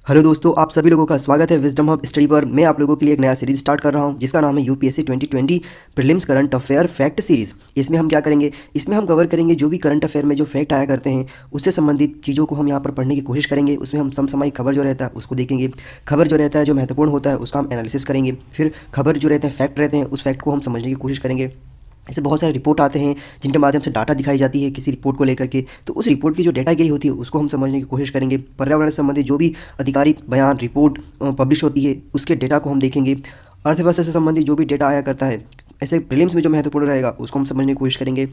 Hello दोस्तों, आप सभी लोगों का स्वागत है विजडम हब स्टडी पर। मैं आप लोगों के लिए एक नया सीरीज स्टार्ट कर रहा हूं जिसका नाम है UPSC 2020 prelims current affair fact series. इसमें हम क्या करेंगे, इसमें हम कवर करेंगे जो भी करंट अफेयर में जो फैक्ट आया करते हैं उससे संबंधित चीज़ों को हम यहाँ पर पढ़ने की कोशिश करेंगे। उसमें हम समसामयिक खबर जो रहता है उसको देखेंगे, खबर जो रहता है जो महत्वपूर्ण होता है उसका हम एनालिसिस करेंगे, फिर खबर जो रहते हैं फैक्ट रहते हैं उस फैक्ट को हम समझने की कोशिश करेंगे। ऐसे बहुत सारे रिपोर्ट आते हैं जिनके माध्यम से डाटा दिखाई जाती है किसी रिपोर्ट को लेकर के, तो उस रिपोर्ट की जो डाटागिरी होती है उसको हम समझने की कोशिश करेंगे। पर्यावरण से संबंधित जो भी आधिकारिक बयान रिपोर्ट पब्लिश होती है उसके डेटा को हम देखेंगे। अर्थव्यवस्था से संबंधित जो भी डेटा आया करता है ऐसे प्रीलिम्स में जो महत्वपूर्ण रहेगा उसको हम समझने की कोशिश करेंगे।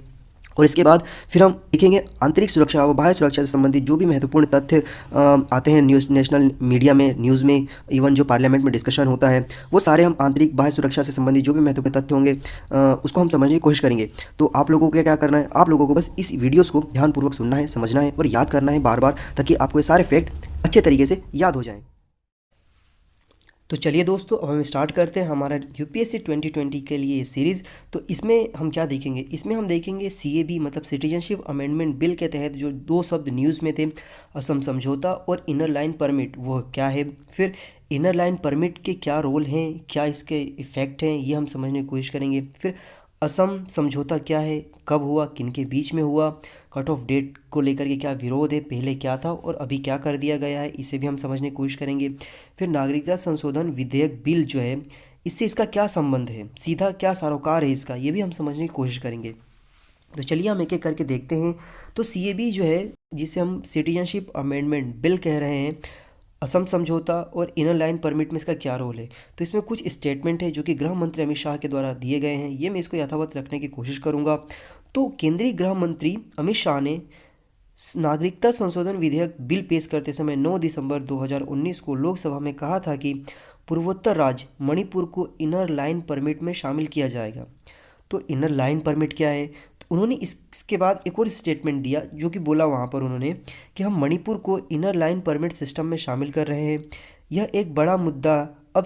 और इसके बाद फिर हम देखेंगे आंतरिक सुरक्षा व बाह्य सुरक्षा से संबंधित जो भी महत्वपूर्ण तथ्य आते हैं न्यूज़, नेशनल मीडिया में, न्यूज़ में, इवन जो पार्लियामेंट में डिस्कशन होता है वो सारे हम आंतरिक बाह्य सुरक्षा से संबंधित जो भी महत्वपूर्ण तथ्य होंगे उसको हम समझने की कोशिश करेंगे। तो आप लोगों को क्या करना है, आप लोगों को बस इस वीडियोज़ को ध्यानपूर्वक सुनना है, समझना है और याद करना है बार बार, ताकि आपको ये सारे फैक्ट अच्छे तरीके से याद हो जाएँ। तो चलिए दोस्तों, अब हम स्टार्ट करते हैं हमारा यूपीएससी 2020 के लिए सीरीज़। तो इसमें हम क्या देखेंगे, इसमें हम देखेंगे सीएबी मतलब सिटीजनशिप अमेंडमेंट बिल के तहत जो दो शब्द न्यूज़ में थे, असम समझौता और इनर लाइन परमिट, वो क्या है। फिर इनर लाइन परमिट के क्या रोल हैं, क्या इसके इफ़ेक्ट हैं, ये हम समझने की कोशिश करेंगे। फिर असम समझौता क्या है, कब हुआ, किन के बीच में हुआ, कट ऑफ डेट को लेकर के क्या विरोध है, पहले क्या था और अभी क्या कर दिया गया है, इसे भी हम समझने की कोशिश करेंगे। फिर नागरिकता संशोधन विधेयक बिल जो है, इससे इसका क्या संबंध है, सीधा क्या सरोकार है इसका, ये भी हम समझने की कोशिश करेंगे। तो चलिए हम एक एक करके देखते हैं। तो सीएबी जो है, जिसे हम सिटीजनशिप अमेंडमेंट बिल कह रहे हैं, असम समझौता और इनर लाइन परमिट में इसका क्या रोल है। तो इसमें कुछ स्टेटमेंट है जो कि गृह मंत्री अमित शाह के द्वारा दिए गए हैं, ये मैं इसको यथावत रखने की कोशिश करूंगा। तो केंद्रीय गृह मंत्री अमित शाह ने नागरिकता संशोधन विधेयक बिल पेश करते समय 9 दिसंबर 2019 को लोकसभा में कहा था कि पूर्वोत्तर राज्य मणिपुर को इनर लाइन परमिट में शामिल किया जाएगा। तो इनर लाइन परमिट क्या है, तो उन्होंने इसके बाद एक और स्टेटमेंट दिया जो कि बोला वहाँ पर उन्होंने कि हम मणिपुर को इनर लाइन परमिट सिस्टम में शामिल कर रहे हैं, यह एक बड़ा मुद्दा अब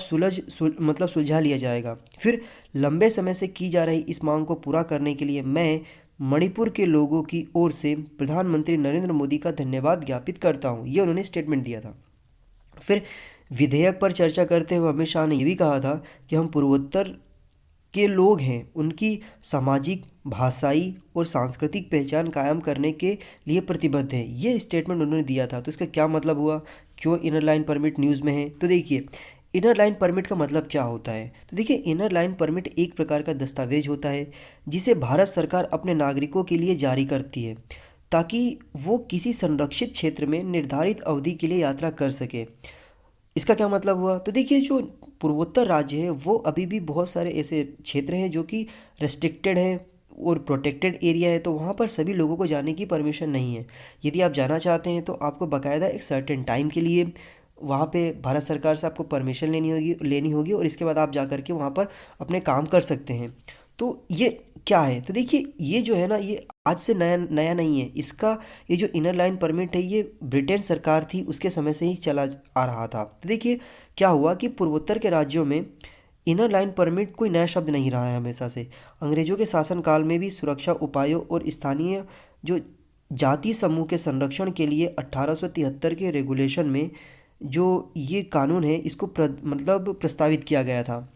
मतलब सुलझा लिया जाएगा। फिर लंबे समय से की जा रही इस मांग को पूरा करने के लिए मैं मणिपुर के लोगों की ओर से प्रधानमंत्री नरेंद्र मोदी का धन्यवाद ज्ञापित करता हूँ, ये उन्होंने स्टेटमेंट दिया था। फिर विधेयक पर चर्चा करते हुए अमित शाह ने यह भी कहा था कि हम पूर्वोत्तर के लोग हैं, उनकी सामाजिक, भाषाई और सांस्कृतिक पहचान कायम करने के लिए प्रतिबद्ध है, ये स्टेटमेंट उन्होंने दिया था। तो इसका क्या मतलब हुआ, क्यों इनर लाइन परमिट न्यूज़ में है। तो देखिए इनर लाइन परमिट का मतलब क्या होता है। तो देखिए इनर लाइन परमिट एक प्रकार का दस्तावेज होता है जिसे भारत सरकार अपने नागरिकों के लिए जारी करती है ताकि वो किसी संरक्षित क्षेत्र में निर्धारित अवधि के लिए यात्रा कर सके। इसका क्या मतलब हुआ, तो देखिए जो पूर्वोत्तर राज्य है वो अभी भी बहुत सारे ऐसे क्षेत्र हैं जो कि रेस्ट्रिक्टेड हैं और प्रोटेक्टेड एरिया है, तो वहाँ पर सभी लोगों को जाने की परमिशन नहीं है। यदि आप जाना चाहते हैं तो आपको बाकायदा एक सर्टेन टाइम के लिए वहाँ पे भारत सरकार से आपको परमिशन लेनी होगी और इसके बाद आप जा कर के वहाँ पर अपने काम कर सकते हैं। तो ये क्या है, तो देखिए ये जो है ना, ये आज से नया नया नहीं है। इसका ये जो इनर लाइन परमिट है ये ब्रिटेन सरकार थी उसके समय से ही चला आ रहा था। तो देखिए क्या हुआ कि पूर्वोत्तर के राज्यों में इनर लाइन परमिट कोई नया शब्द नहीं रहा है हमेशा से। अंग्रेजों के शासनकाल में भी सुरक्षा उपायों और स्थानीय जो जाति समूह के संरक्षण के लिए 1873 के रेगुलेशन में जो ये कानून है इसको मतलब प्रस्तावित किया गया था,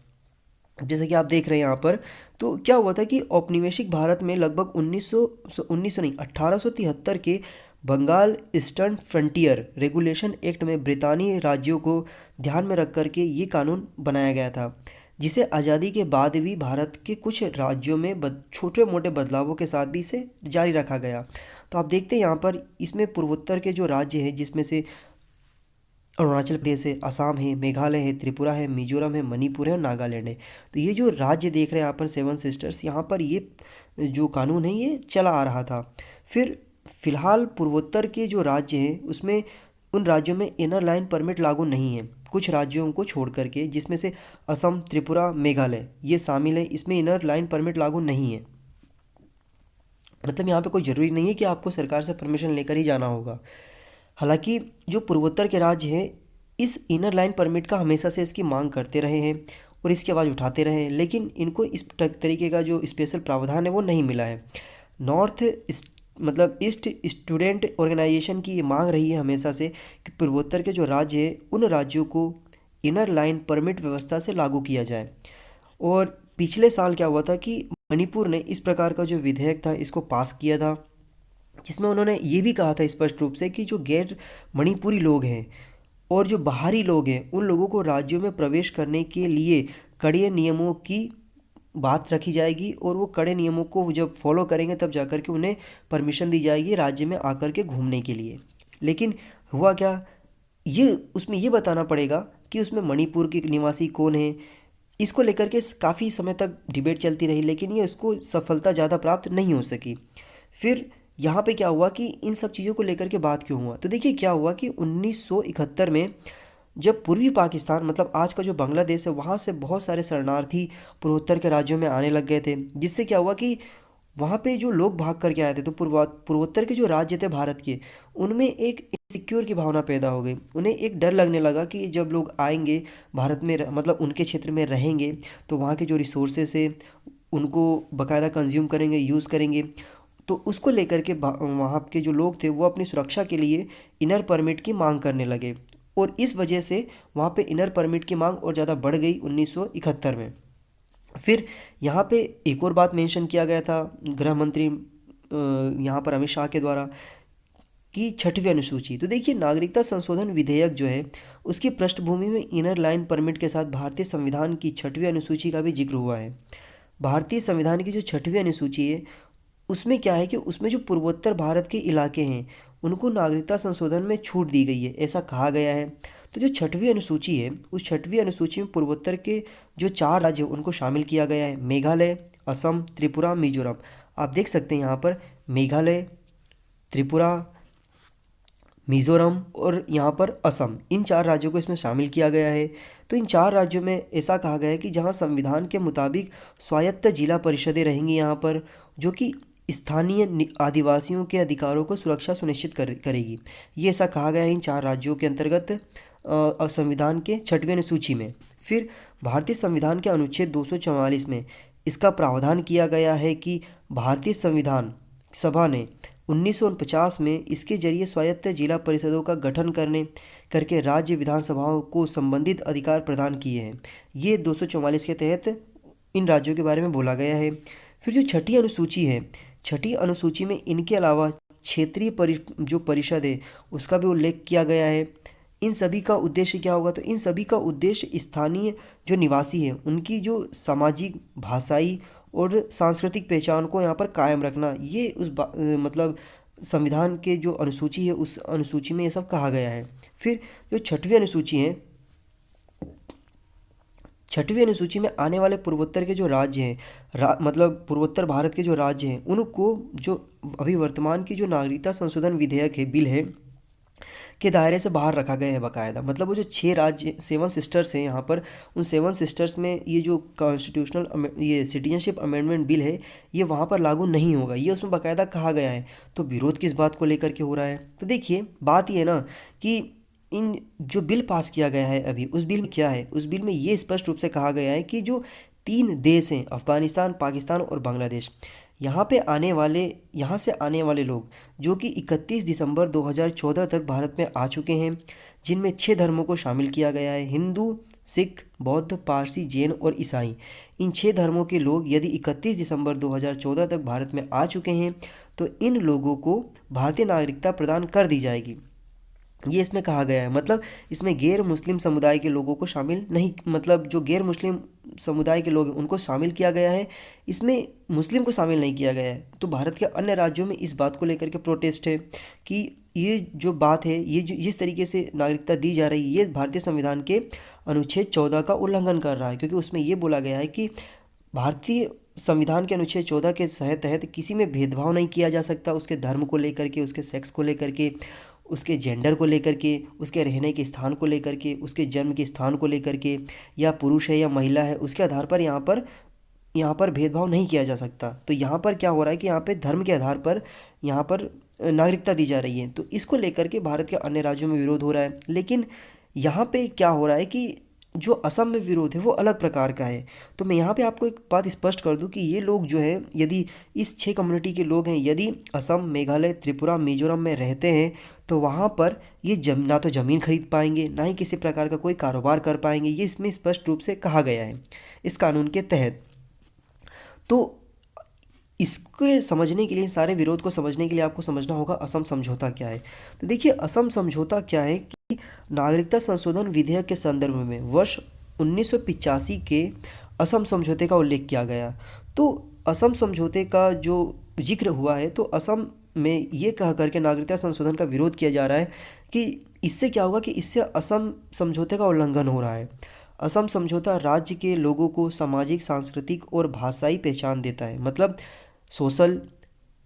जैसे कि आप देख रहे हैं यहाँ पर। तो क्या हुआ था कि औपनिवेशिक भारत में लगभग 1900 नहीं 1873 के Bengal eastern frontier regulation act में ब्रितानी राज्यों को ध्यान में रख करके ये कानून बनाया गया था, जिसे आज़ादी के बाद भी भारत के कुछ राज्यों में छोटे मोटे बदलावों के साथ भी इसे जारी रखा गया। तो आप देखते हैं यहाँ पर इसमें पूर्वोत्तर के जो राज्य हैं जिसमें से अरुणाचल प्रदेश है, असम है, मेघालय है, त्रिपुरा है, मिजोरम है, मणिपुर है और नागालैंड है। तो ये जो राज्य देख रहे हैं यहाँ पर सेवन सिस्टर्स, यहाँ पर ये जो कानून है ये चला आ रहा था। फिर फिलहाल पूर्वोत्तर के जो राज्य हैं उसमें उन राज्यों में इनर लाइन परमिट लागू नहीं है, कुछ राज्यों को छोड़ करके, जिसमें से असम, त्रिपुरा, मेघालय ये शामिल है, इसमें इनर लाइन परमिट लागू नहीं है। मतलब यहाँ पे कोई ज़रूरी नहीं है कि आपको सरकार से परमिशन लेकर ही जाना होगा। हालांकि जो पूर्वोत्तर के राज्य हैं इस इनर लाइन परमिट का हमेशा से इसकी मांग करते रहे हैं और इसकी आवाज़ उठाते रहे हैं, लेकिन इनको इस तरीके का जो स्पेशल प्रावधान है वो नहीं मिला है। नॉर्थ मतलब ईस्ट स्टूडेंट ऑर्गेनाइजेशन की ये मांग रही है हमेशा से कि पूर्वोत्तर के जो राज्य हैं उन राज्यों को इनर लाइन परमिट व्यवस्था से लागू किया जाए। और पिछले साल क्या हुआ था कि मणिपुर ने इस प्रकार का जो विधेयक था इसको पास किया था, जिसमें उन्होंने ये भी कहा था स्पष्ट रूप से कि जो गैर मणिपुरी लोग हैं और जो बाहरी लोग हैं उन लोगों को राज्यों में प्रवेश करने के लिए कड़े नियमों की बात रखी जाएगी, और वो कड़े नियमों को जब फॉलो करेंगे तब जाकर के उन्हें परमिशन दी जाएगी राज्य में आकर के घूमने के लिए। लेकिन हुआ क्या, ये उसमें ये बताना पड़ेगा कि उसमें मणिपुर के निवासी कौन है। इसको लेकर के काफ़ी समय तक डिबेट चलती रही, लेकिन ये उसको सफलता ज़्यादा प्राप्त नहीं हो सकी। फिर यहाँ पे क्या हुआ कि इन सब चीज़ों को लेकर के बात क्यों हुआ, तो देखिए क्या हुआ कि 1971 में जब पूर्वी पाकिस्तान मतलब आज का जो बांग्लादेश है वहाँ से बहुत सारे शरणार्थी पूर्वोत्तर के राज्यों में आने लग गए थे, जिससे क्या हुआ कि वहाँ पे जो लोग भाग करके आए थे तो पूर्वोत्तर के जो राज्य थे भारत के उनमें एक सिक्योर की भावना पैदा हो गई। उन्हें एक डर लगने लगा कि जब लोग आएंगे भारत में मतलब उनके क्षेत्र में रहेंगे तो वहाँ के जो रिसोर्सेस है उनको बाकायदा कंज्यूम करेंगे, यूज़ करेंगे। तो उसको लेकर के वहाँ के जो लोग थे वो अपनी सुरक्षा के लिए इनर परमिट की मांग करने लगे, और इस वजह से वहाँ पे इनर परमिट की मांग और ज़्यादा बढ़ गई 1971 में। फिर यहाँ पे एक और बात मेंशन किया गया था गृह मंत्री यहाँ पर अमित शाह के द्वारा कि छठवीं अनुसूची। तो देखिए नागरिकता संशोधन विधेयक जो है उसकी पृष्ठभूमि में इनर लाइन परमिट के साथ भारतीय संविधान की छठवीं अनुसूची का भी जिक्र हुआ है। भारतीय संविधान की जो छठवीं अनुसूची है उसमें क्या है कि उसमें जो पूर्वोत्तर भारत के इलाके हैं उनको नागरिकता संशोधन में छूट दी गई है, ऐसा कहा गया है। तो जो छठवीं अनुसूची है उस छठवीं अनुसूची में पूर्वोत्तर के जो 4 राज्य हैं उनको शामिल किया गया है, मेघालय, असम, त्रिपुरा, मिजोरम। आप देख सकते हैं यहाँ पर मेघालय, त्रिपुरा, मिज़ोरम और यहाँ पर असम, इन 4 राज्यों को इसमें शामिल किया गया है। तो इन 4 राज्यों में ऐसा कहा गया है कि जहाँ संविधान के मुताबिक स्वायत्त जिला परिषदें रहेंगी यहाँ पर, जो कि स्थानीय आदिवासियों के अधिकारों को सुरक्षा सुनिश्चित करेगी। ये ऐसा कहा गया है इन 4 राज्यों के अंतर्गत संविधान के छठवें अनुसूची में। फिर भारतीय संविधान के अनुच्छेद 244 में इसका प्रावधान किया गया है कि भारतीय संविधान सभा ने 1949 में इसके जरिए स्वायत्त जिला परिषदों का गठन करके राज्य विधानसभाओं को संबंधित अधिकार प्रदान किए हैं। ये 244 के तहत इन राज्यों के बारे में बोला गया है। फिर जो छठी अनुसूची है, छठी अनुसूची में इनके अलावा क्षेत्रीय जो परिषद है उसका भी उल्लेख किया गया है। इन सभी का उद्देश्य क्या होगा, तो इन सभी का उद्देश्य स्थानीय जो निवासी हैं उनकी जो सामाजिक, भाषाई और सांस्कृतिक पहचान को यहाँ पर कायम रखना, ये मतलब संविधान के जो अनुसूची है उस अनुसूची में ये सब कहा गया है। फिर जो छठवीं अनुसूची है, छठवीं अनुसूची में आने वाले पूर्वोत्तर के जो राज्य हैं मतलब पूर्वोत्तर भारत के जो राज्य हैं उनको जो अभी वर्तमान की जो नागरिकता संशोधन विधेयक है, बिल है, के दायरे से बाहर रखा गया है बाकायदा। मतलब वो जो 6 राज्य 7 सिस्टर्स हैं यहाँ पर, उन 7 सिस्टर्स में ये जो कॉन्स्टिट्यूशनल ये सिटीजनशिप अमेंडमेंट बिल है ये वहाँ पर लागू नहीं होगा, ये उसमें बाकायदा कहा गया है। तो विरोध किस बात को लेकर के हो रहा है, तो देखिए बात ये है ना कि इन जो बिल पास किया गया है अभी, उस बिल में क्या है, उस बिल में ये स्पष्ट रूप से कहा गया है कि जो 3 देश हैं अफ़गानिस्तान, पाकिस्तान और बांग्लादेश, यहाँ से आने वाले लोग जो कि 31 दिसंबर 2014 तक भारत में आ चुके हैं, जिनमें 6 धर्मों को शामिल किया गया है, हिंदू, सिख, बौद्ध, पारसी, जैन और ईसाई। इन 6 धर्मों के लोग यदि 31 दिसंबर 2014 तक भारत में आ चुके हैं तो इन लोगों को भारतीय नागरिकता प्रदान कर दी जाएगी, ये इसमें कहा गया है। मतलब इसमें गैर मुस्लिम समुदाय के लोगों को शामिल नहीं, मतलब जो गैर मुस्लिम समुदाय के लोग हैं उनको शामिल किया गया है, इसमें मुस्लिम को शामिल नहीं किया गया है। तो भारत के अन्य राज्यों में इस बात को लेकर के प्रोटेस्ट है कि ये जो बात है, ये जो जिस तरीके से नागरिकता दी जा रही है, ये भारतीय संविधान के अनुच्छेद 14 का उल्लंघन कर रहा है, क्योंकि उसमें ये बोला गया है कि भारतीय संविधान के अनुच्छेद 14 के तहत किसी में भेदभाव नहीं किया जा सकता, उसके धर्म को लेकर के, उसके सेक्स को लेकर के, उसके जेंडर को लेकर के, उसके रहने के स्थान को लेकर के, उसके जन्म के स्थान को लेकर के, या पुरुष है या महिला है उसके आधार पर यहाँ पर भेदभाव नहीं किया जा सकता। तो यहाँ पर क्या हो रहा है कि यहाँ पे धर्म के आधार पर यहाँ पर नागरिकता दी जा रही है। तो इसको लेकर के भारत के अन्य राज्यों में विरोध हो रहा है। लेकिन यहाँ पे क्या हो रहा है कि जो असम में विरोध है वो अलग प्रकार का है। तो मैं यहाँ पे आपको एक बात स्पष्ट कर दूं कि ये लोग जो है, यदि इस 6 कम्युनिटी के लोग हैं, यदि असम, मेघालय, त्रिपुरा, मिजोरम में रहते हैं, तो वहाँ पर ये ना तो ज़मीन खरीद पाएंगे, ना ही किसी प्रकार का कोई कारोबार कर पाएंगे। ये इसमें स्पष्ट रूप से कहा गया है इस कानून के तहत। तो इसके समझने के लिए, सारे विरोध को समझने के लिए आपको समझना होगा असम समझौता क्या है। तो देखिए, असम समझौता क्या है कि नागरिकता संशोधन विधेयक के संदर्भ में वर्ष 1985 के असम समझौते का उल्लेख किया गया। तो असम समझौते का जो जिक्र हुआ है, तो असम में ये कह करके नागरिकता संशोधन का विरोध किया जा रहा है कि इससे क्या होगा, कि इससे असम समझौते का उल्लंघन हो रहा है। असम समझौता राज्य के लोगों को सामाजिक, सांस्कृतिक और भाषाई पहचान देता है, मतलब सोशल,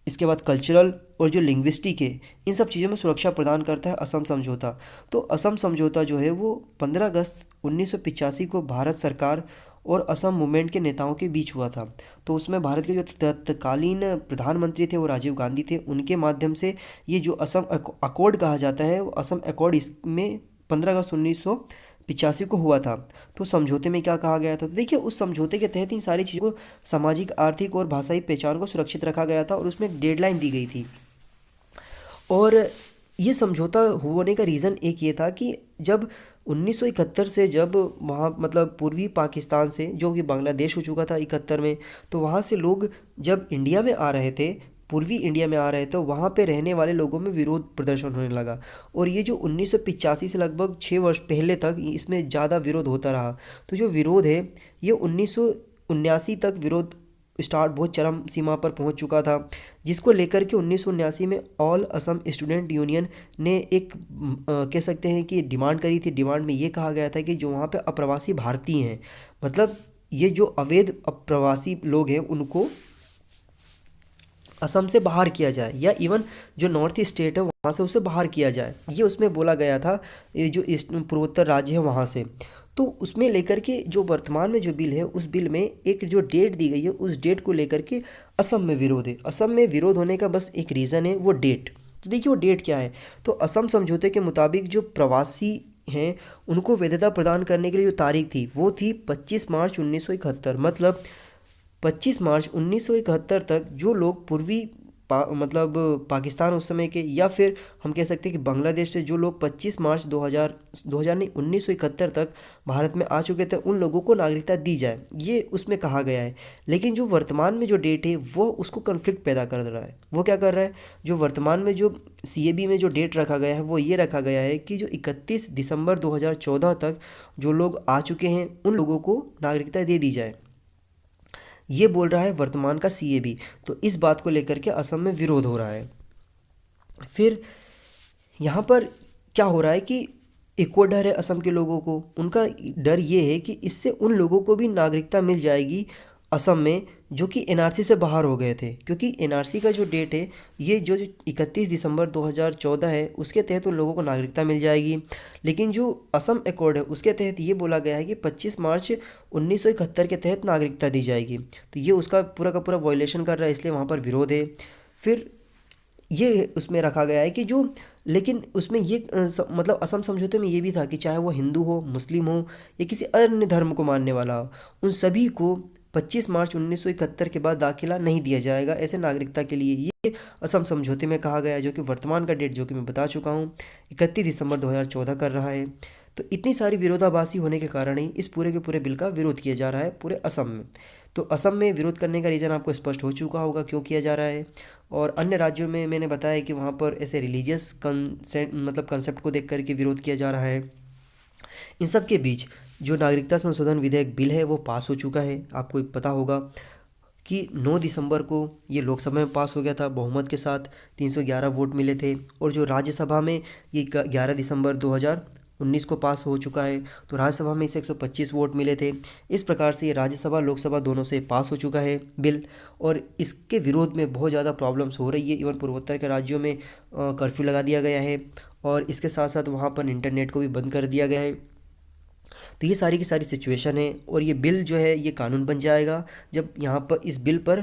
इसके बाद कल्चरल और जो लिंग्विस्टिक है, इन सब चीज़ों में सुरक्षा प्रदान करता है असम समझौता। तो असम समझौता जो है वो 15 अगस्त 1985 को भारत सरकार और असम मूवमेंट के नेताओं के बीच हुआ था। तो उसमें भारत के जो तत्कालीन प्रधानमंत्री थे वो राजीव गांधी थे, उनके माध्यम से ये जो असम अकॉर्ड कहा जाता है, वो असम अकॉर्ड इसमें 15 अगस्त 1985 को हुआ था। तो समझौते में क्या कहा गया था, तो देखिए उस समझौते के तहत इन सारी चीज़ों को, सामाजिक, आर्थिक और भाषाई पहचान को सुरक्षित रखा गया था, और उसमें एक डेडलाइन दी गई थी। और ये समझौता होने का रीज़न एक ये था कि जब 1971 से, जब वहाँ मतलब पूर्वी पाकिस्तान से, जो कि बांग्लादेश हो चुका था 71 में, तो वहाँ से लोग जब इंडिया में आ रहे थे, पूर्वी इंडिया में आ रहे थे, तो वहाँ पे रहने वाले लोगों में विरोध प्रदर्शन होने लगा। और ये जो 1985 से लगभग 6 वर्ष पहले तक इसमें ज़्यादा विरोध होता रहा। तो जो विरोध है, ये 1979 तक विरोध स्टार्ट बहुत चरम सीमा पर पहुंच चुका था, जिसको लेकर के 1979 में ऑल असम स्टूडेंट यूनियन ने एक कह सकते हैं कि डिमांड करी थी। डिमांड में ये कहा गया था कि जो वहाँ पे अप्रवासी भारतीय हैं, मतलब ये जो अवैध अप्रवासी लोग हैं, उनको असम से बाहर किया जाए, या इवन जो नॉर्थ स्टेट है वहाँ से उसे बाहर किया जाए, ये उसमें बोला गया था, ये जो ईस्ट पूर्वोत्तर राज्य है वहाँ से। तो उसमें लेकर के जो वर्तमान में जो बिल है, उस बिल में एक जो डेट दी गई है, उस डेट को लेकर के असम में विरोध है। असम में विरोध होने का बस एक रीज़न है, वो डेट। तो देखिए वो डेट क्या है, तो असम समझौते के मुताबिक जो प्रवासी हैं उनको वैधता प्रदान करने के लिए जो तारीख थी, वो थी 25 मार्च 1971। मतलब 25 मार्च 1971 तक जो लोग पूर्वी मतलब पाकिस्तान उस समय के, या फिर हम कह सकते हैं कि बांग्लादेश से जो लोग 25 मार्च 2000 नहीं 1971 तक भारत में आ चुके थे, उन लोगों को नागरिकता दी जाए, ये उसमें कहा गया है। लेकिन जो वर्तमान में जो डेट है, वो उसको कन्फ्लिक्ट पैदा कर रहा है। वो क्या कर रहा है, जो वर्तमान में जो सीएबी में जो डेट रखा गया है, वो ये रखा गया है कि जो 31 दिसंबर 2014 तक जो लोग आ चुके हैं, उन लोगों को नागरिकता दे दी जाए, ये बोल रहा है वर्तमान का सीएबी। तो इस बात को लेकर के असम में विरोध हो रहा है। फिर यहाँ पर क्या हो रहा है कि एक और डर है असम के लोगों को, उनका डर ये है कि इससे उन लोगों को भी नागरिकता मिल जाएगी असम में, जो कि एनआरसी से बाहर हो गए थे। क्योंकि एनआरसी का जो डेट है, ये जो 31 दिसंबर 2014 है, उसके तहत उन लोगों को नागरिकता मिल जाएगी। लेकिन जो असम अकॉर्ड है, उसके तहत ये बोला गया है कि 25 मार्च 1971 के तहत नागरिकता दी जाएगी। तो ये उसका पूरा का पूरा वायलेशन कर रहा है, इसलिए वहाँ पर विरोध है। फिर ये उसमें रखा गया है कि जो, लेकिन उसमें ये मतलब असम समझौते में ये भी था कि चाहे वो हिंदू हो, मुस्लिम हो, या किसी अन्य धर्म को मानने वाला हो, उन सभी को 25 मार्च 1971 के बाद दाखिला नहीं दिया जाएगा ऐसे नागरिकता के लिए। ये असम समझौते में कहा गया है, जो कि वर्तमान का डेट, जो कि मैं बता चुका हूँ, 31 दिसंबर 2014 कर रहा है। तो इतनी सारी विरोधाभासी होने के कारण ही इस पूरे के पूरे बिल का विरोध किया जा रहा है पूरे असम में। तो असम में विरोध करने का रीज़न आपको स्पष्ट हो चुका होगा क्यों किया जा रहा है। और अन्य राज्यों में मैंने बताया कि वहाँ पर ऐसे रिलीजियस कंसेंट मतलब कंसेप्ट को देख करके विरोध किया जा रहा है। इन सब के बीच जो नागरिकता संशोधन विधेयक बिल है वो पास हो चुका है। आपको पता होगा कि 9 दिसंबर को ये लोकसभा में पास हो गया था बहुमत के साथ, 311 वोट मिले थे। और जो राज्यसभा में ये 11 दिसंबर 2019 को पास हो चुका है, तो राज्यसभा में इसे 125 वोट मिले थे। इस प्रकार से ये राज्यसभा लोकसभा दोनों से पास हो चुका है बिल। और इसके विरोध में बहुत ज़्यादा प्रॉब्लम्स हो रही है। इवन पूर्वोत्तर के राज्यों में कर्फ्यू लगा दिया गया है, और इसके साथ साथ वहाँ पर इंटरनेट को भी बंद कर दिया गया है। तो ये सारी की सारी सिचुएशन है, और ये बिल जो है ये कानून बन जाएगा जब यहाँ पर इस बिल पर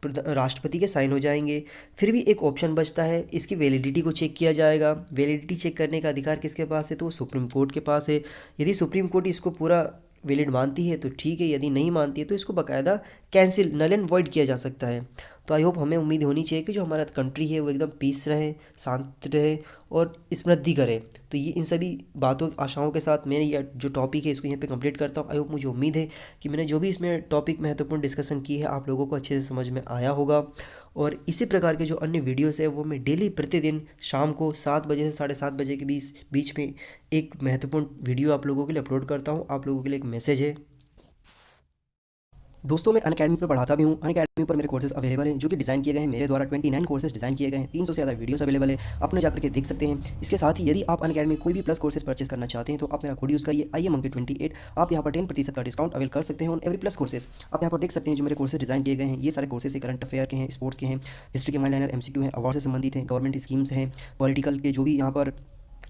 राष्ट्रपति के साइन हो जाएंगे। फिर भी एक ऑप्शन बचता है, इसकी वैलिडिटी को चेक किया जाएगा। वैलिडिटी चेक करने का अधिकार किसके पास है, तो वो सुप्रीम कोर्ट के पास है। यदि सुप्रीम कोर्ट इसको पूरा वैलिड मानती है तो ठीक है, यदि नहीं मानती है तो इसको बाकायदा कैंसिल, नल एंड वॉइड किया जा सकता है। तो आई होप, हमें उम्मीद होनी चाहिए कि जो हमारा कंट्री है वो एकदम पीस रहे, शांत रहे और समृद्धि करे। तो ये इन सभी बातों आशाओं के साथ मैंने ये जो टॉपिक है इसको यहाँ पे कंप्लीट करता हूँ। आई होप, मुझे उम्मीद है कि मैंने जो भी इसमें टॉपिक महत्वपूर्ण डिस्कशन की है आप लोगों को अच्छे से समझ में आया होगा। और इसी प्रकार के जो अन्य वीडियोस है वो मैं डेली प्रतिदिन शाम को 7 बजे से 7:30 बजे के बीच में एक महत्वपूर्ण वीडियो आप लोगों के लिए अपलोड करता हूँ। आप लोगों के लिए एक मैसेज है। दोस्तों, मैं अनअकैडमी पर पढ़ाता भी हूँ। अनअकैडमी पर मेरे कोर्सेज अवेलेबल हैं जो कि डिज़ाइन किए गए हैं मेरे द्वारा। 29 कोर्सेज डिज़ाइन किए गए हैं, 300 से ज़्यादा वीडियोस अवेलेबल है, अपने जाकर के देख सकते हैं। इसके साथ ही यदि आप अनअकैडमी कोई भी प्लस कोर्सेज परचेस करना चाहते हैं तो आप मेरा कोड यूज़ करिए IMMonki28। आप यहाँ पर 10% का डिस्काउंट अवेल कर सकते हैं ऑन एवरी प्लस कोर्सेज। आप यहाँ पर देख सकते हैं जो मेरे कोर्सेज डिज़ाइन किए गए हैं, ये सारे कोर्सेज करंट अफेयर के हैं, स्पोर्ट्स के हैं, हिस्ट्री के माइनर MCQ हैं, अवार्ड से संबंधित हैं, गवर्नमेंट स्कीम्स हैं, पॉलिटिकल के जो भी यहाँ पर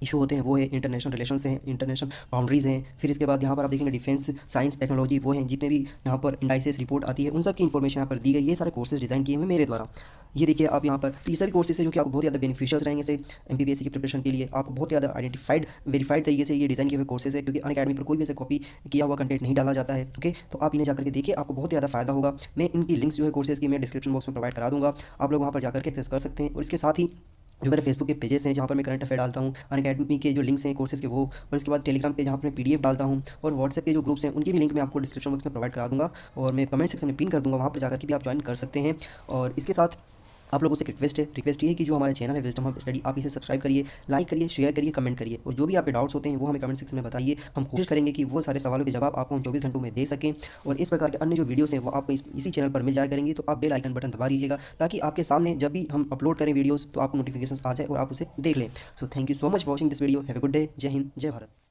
इशू होते हैं वो है, इंटरनेशनल रिलेशंस हैं, इंटरनेशनल बाउंड्रीज़ हैं। फिर इसके बाद यहाँ पर आप देखेंगे डिफेंस, साइंस, टेक्नोलॉजी, वो हैं जितने भी यहाँ पर इंडाइसेस रिपोर्ट आती है उन सब की इन्फॉर्मेशन यहाँ पर दी गई। ये सारे कोर्सेज डिज़ाइन किए हुए मेरे द्वारा। ये देखिए आप यहाँ पर, तो ये सभी कोर्सेज है जो कि आपको बहुत ज़्यादा बेनिफिशियल रहेंगे से MPPSC की प्रिपरेशन के लिए। आपको बहुत ज़्यादा आइडेंटिफाइड, वेरीफाइड तरीके से ये डिज़ाइन किए हुए कोर्सेज है, क्योंकि अनअकैडमी पर कोई भी ऐसे कॉपी किया हुआ कंटेंट नहीं डाला जाता है। ओके, तो आप इन्हें जाकर के देखिए, आपको बहुत ज़्यादा फायदा होगा। मैं इनकी लिंक्स जो है कोर्सेज की मैं डिस्क्रिप्शन बॉक्स में प्रोवाइड करा दूँगा, आप लोग वहाँ पर जाकर के एक्सेस कर सकते हैं। और इसके साथ ही जो मेरे फेसबुक के पेजेस हैं जहाँ पर मैं करंट अफेयर डालता हूँ, अनअकैडमी के जो लिंक्स हैं कोर्सेज के वो, और इसके बाद टेलीग्राम पे जहाँ पर मैं PDF डालता हूँ, और व्हाट्सएप के जो ग्रुप्स हैं उनकी भी लिंक मैं आपको डिस्क्रिप्शन बॉक्स में प्रोवाइड करा दूँगा, और मैं कमेंट सेक्शन में पिन कर दूँगा, वहाँ पर जाकर के भी आप ज्वाइन कर सकते हैं। और इसके साथ आप लोगों से एक रिक्वेस्ट ये है कि जो हमारा चैनल है विजडम हब स्टडी, आप इसे सब्सक्राइब करिए, लाइक करिए, शेयर करिए, कमेंट करिए, और जो भी आपके डाउट्स होते हैं वो हमें कमेंट सेक्शन में बताइए। हम कोशिश करेंगे कि वो सारे सवालों के जवाब आपको हम 24 घंटों में दे सकें। और इस प्रकार के अन्य जो वीडियोस हैं वो आपको इसी चैनल पर मिल जाया करेंगी, तो आप बेल आइकन बटन दबा दीजिएगा ताकि आपके सामने जब भी हम अपलोड करें वीडियोज़ तो आपको नोटिफिकेशन आ जाए और आप उसे देख लें। So thank you so much for watching this video. Have a good day. जय हिंद, जय भारत।